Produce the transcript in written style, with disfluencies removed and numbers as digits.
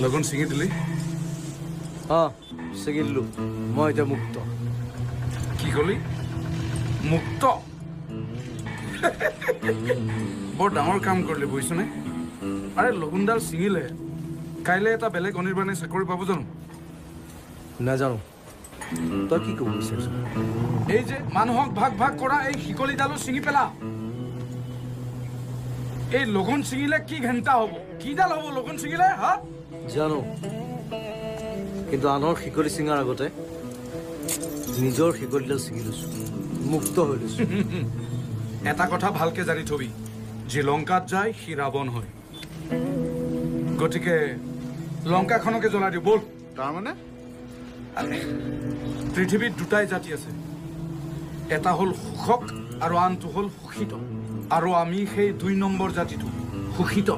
লগন ছিঙি দিলি ছিঙি দিলোঁ মই এতিয়া মুক্ত কি কলি মুক্ত বৰ ডাঙৰ কাম কৰিলি বুজিছনে আৰে লগুণডাল ছিঙিলে কাইলৈ এটা বেলেগ অনিৰ্বাণে চাকৰি পাব জানো নাজানো তই কি ক'ব বিচাৰিছ এই যে মানুহক ভাগ ভাগ কৰা এই শিকলিডালো ছিঙি পেলা এই লগুণ ছিঙিলে কি ঘেণ্টা হ'ব কিডাল হ'ব লগুণ ছিঙিলে হা জানো কিন্তু আনৰ শিকলি ছিঙাৰ আগতে নিজৰ শিকলিডাল ছিঙি লৈছোঁ মুক্ত হৈ লৈছোঁ এটা কথা ভালকে জানি থবি যি লংকাত যায় সি ৰাৱণ হয় গতিকে লংকাখনকে জ্বলাই দিওঁ বল তাৰমানে পৃথিৱীত দুটাই জাতি আছে এটা হ'ল সুখক আৰু আনটো হ'ল সুখিত আৰু আমি সেই 2 নম্বৰ জাতিটো সুখিত